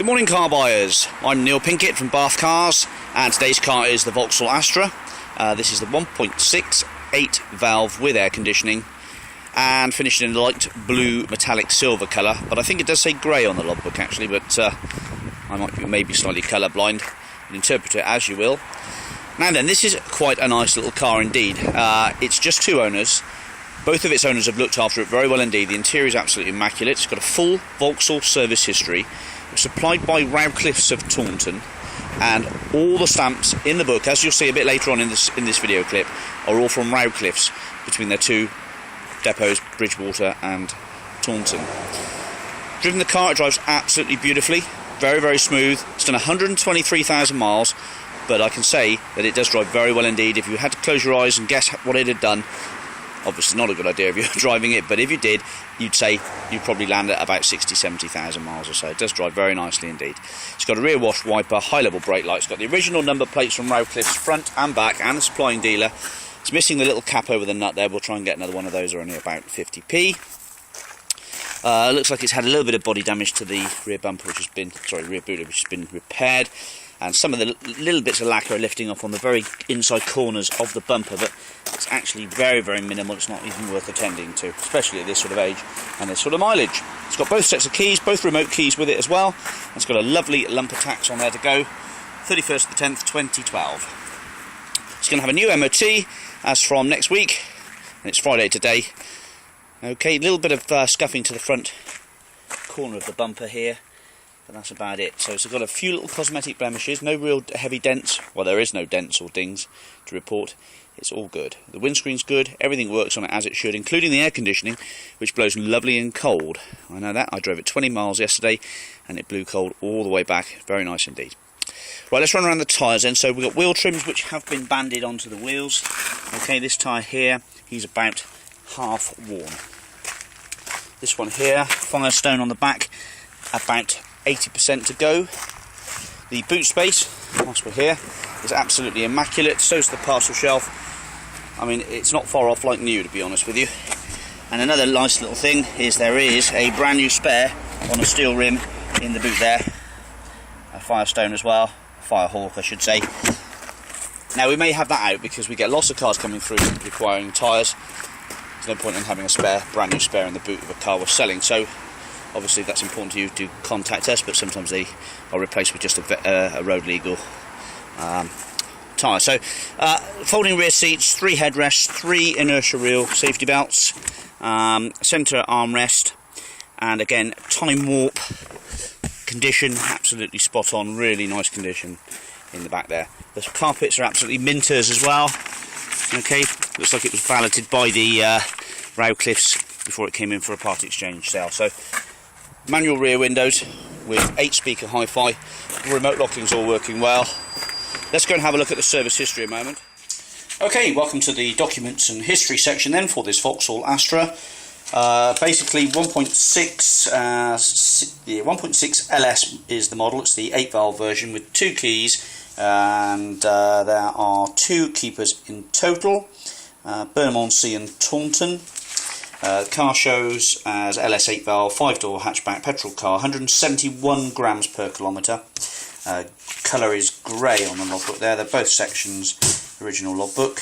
Good morning, car buyers. I'm Neil Pinkett from Bath Cars, and today's car is the Vauxhall Astra. This is the 1.68 valve with air conditioning and finished in a light blue metallic silver colour, but I think it does say grey on the logbook actually, but I might be maybe slightly colour blind, and interpret it as you will. Now then, this is quite a nice little car indeed. It's just two owners. Both of its owners have looked after it very well indeed. The interior is absolutely immaculate. It's got a full Vauxhall service history. It's supplied by Rowcliffe's of Taunton, and all the stamps in the book, as you'll see a bit later on in this video clip, are all from Rowcliffe's between their two depots, Bridgewater and Taunton. Driven the car, it drives absolutely beautifully, very, very smooth. It's done 123,000 miles, but I can say that it does drive very well indeed. If you had to close your eyes and guess what it had done, obviously not a good idea if you're driving it, but if you did, you'd say you'd probably land at about 70,000 miles or so. It does drive very nicely indeed. It's got a rear wash wiper, high level brake lights, got the original number plates from Rowcliffe's front and back, and the supplying dealer. It's missing the little cap over the nut there. We'll try and get another one of those, are only about 50p. Looks like it's had a little bit of body damage to the rear bumper, rear boot, which has been repaired. And some of the little bits of lacquer are lifting off on the very inside corners of the bumper, but it's actually very, very minimal. It's not even worth attending to, especially at this sort of age and this sort of mileage. It's got both sets of keys, both remote keys with it as well. It's got a lovely lumper tax on there to go, 31st of the 10th, 2012. It's going to have a new MOT as from next week, and it's Friday today. Okay, a little bit of scuffing to the front corner of the bumper here, but that's about it. So it's got a few little cosmetic blemishes, no real heavy dents. Well, there is no dents or dings to report. It's all good. The windscreen's good, everything works on it as it should, including the air conditioning, which blows lovely and cold. I know that. I drove it 20 miles yesterday, and it blew cold all the way back. Very nice indeed. Right, let's run around the tyres then. So we've got wheel trims which have been banded onto the wheels. Okay, this tyre here, he's about half worn. This one here, Firestone on the back, about 80% to go. The boot space, whilst we're here, is absolutely immaculate. So's the parcel shelf. I mean, it's not far off like new, to be honest with you. And another nice little thing is there is a brand new spare on a steel rim in the boot there. A Firestone as well, Firehawk I should say. Now we may have that out because we get lots of cars coming through requiring tyres. There's no point in having a brand new spare in the boot of a car we're selling. So obviously if that's important to you, do contact us, but sometimes they are replaced with just a road legal tyre. So folding rear seats, 3 headrests, 3 inertia reel safety belts, centre armrest, and again time warp condition, absolutely spot on, really nice condition in the back there. The carpets are absolutely minters as well. Okay, looks like it was balloted by the Rowcliffe's before it came in for a part exchange sale. So manual rear windows with 8-speaker hi-fi, remote locking's all working well. Let's go and have a look at the service history a moment. Okay, welcome to the documents and history section then for this Vauxhall Astra. Basically 1.6 LS is the model. It's the 8-valve version with 2 keys, and there are 2 keepers in total, Burnham-on-Sea and Taunton. The car shows as LS 8-valve, 5-door hatchback petrol car, 171 grams per kilometre. Colour is grey on the logbook there. They're both sections, original logbook.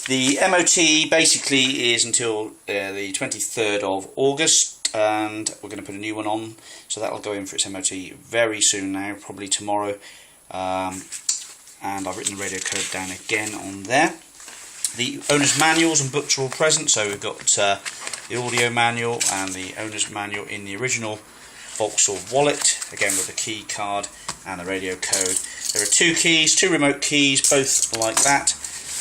The MOT basically is until the 23rd of August, and we're going to put a new one on, so that'll go in for its MOT very soon now, probably tomorrow. And I've written the radio code down again on there. The owner's manuals and books are all present, so we've got the audio manual and the owner's manual in the original Vauxhall wallet, again with the key card and the radio code. There are 2 keys, 2 remote keys, both like that,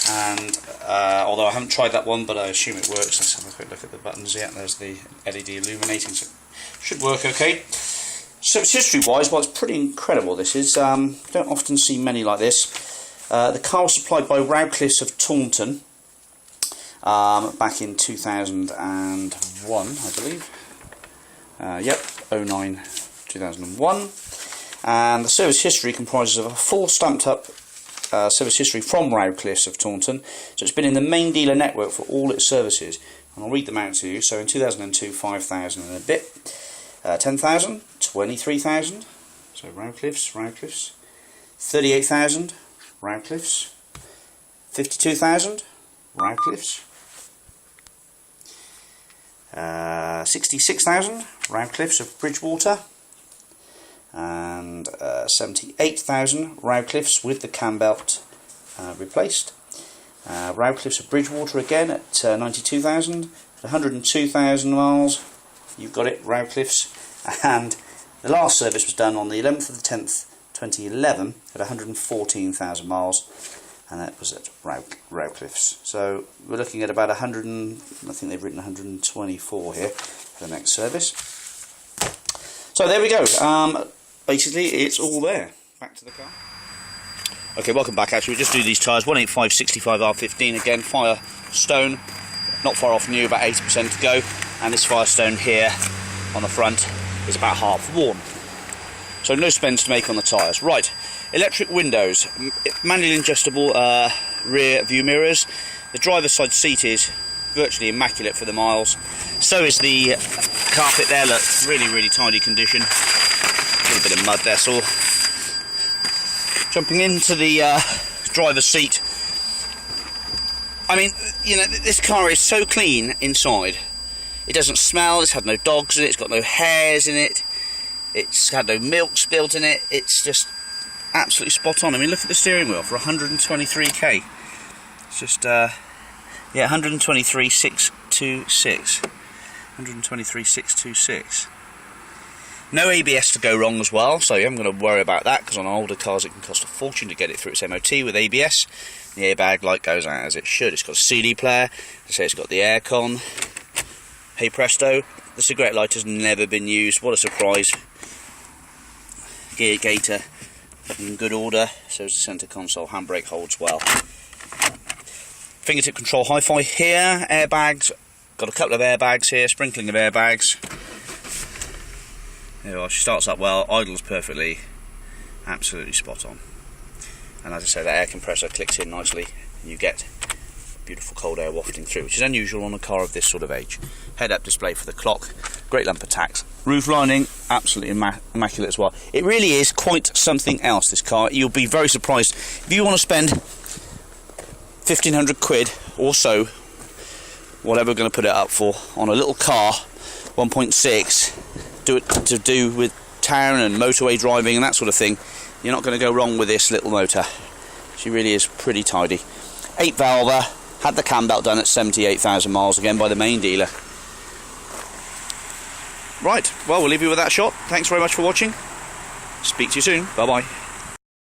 and although I haven't tried that one, but I assume it works. Let's have a quick look at the buttons. Yeah, there's the LED illuminating, so it should work okay. Service history wise, well, it's pretty incredible. This is, don't often see many like this. The car was supplied by Rowcliffe's of Taunton back in 2001, I believe. Yep, 09-2001. And the service history comprises of a full stamped up service history from Rowcliffe's of Taunton. So it's been in the main dealer network for all its services. And I'll read them out to you. So in 2002, 5,000 and a bit. 10,000, 23,000, So round cliffs, 38,000 round cliffs, 52,000 round cliffs, 66,000 round cliffs of Bridgewater, and 78,000 round cliffs with the cam belt replaced. Round cliffs of Bridgewater again at 92,000, 102,000 miles. You've got it, round cliffs. And the last service was done on the 11th of the 10th, 2011 at 114,000 miles, and that was at Rowcliffe's. So we're looking at about 100, I think they've written 124 here for the next service. So there we go. Basically it's all there. Back to the car. Okay, welcome back. Actually, we just do these tyres, 185 65 R15 again, Firestone, not far off new, about 80% to go, and this Firestone here on the front is about half worn. So no spends to make on the tyres. Right, electric windows, manually adjustable rear view mirrors. The driver's side seat is virtually immaculate for the miles. So is the carpet there, look, really tidy condition. A little bit of mud there, so jumping into the driver's seat. I mean, you know, this car is so clean inside. It doesn't smell, it's had no dogs in it, it's got no hairs in it, it's had no milk spilled in it, it's just absolutely spot on. I mean, look at the steering wheel for 123k. It's just, yeah, 123,626. 123,626. No ABS to go wrong as well, so you haven't got to worry about that, because on older cars it can cost a fortune to get it through its MOT with ABS. The airbag light goes out as it should. It's got a CD player, so it's got the aircon. Hey presto, the cigarette lighter has never been used. What a surprise. Gear gaiter in good order, so is the centre console. Handbrake holds well. Fingertip control hi-fi here. Airbags, got a couple of airbags here, sprinkling of airbags. There you are, she starts up well, idles perfectly, absolutely spot on. And as I say, the air compressor clicks in nicely, and you get beautiful cold air wafting through, which is unusual on a car of this sort of age. Head-up display for the clock, great lump of tacks. Roof lining, absolutely immaculate as well. It really is quite something else, this car. You'll be very surprised. If you want to spend 1,500 quid or so, whatever we're going to put it up for, on a little car, 1.6, to do with town and motorway driving and that sort of thing, you're not going to go wrong with this little motor. She really is pretty tidy. 8-valve, had the cam belt done at 78,000 miles again by the main dealer. Right, well, we'll leave you with that shot. Thanks very much for watching. Speak to you soon. Bye bye.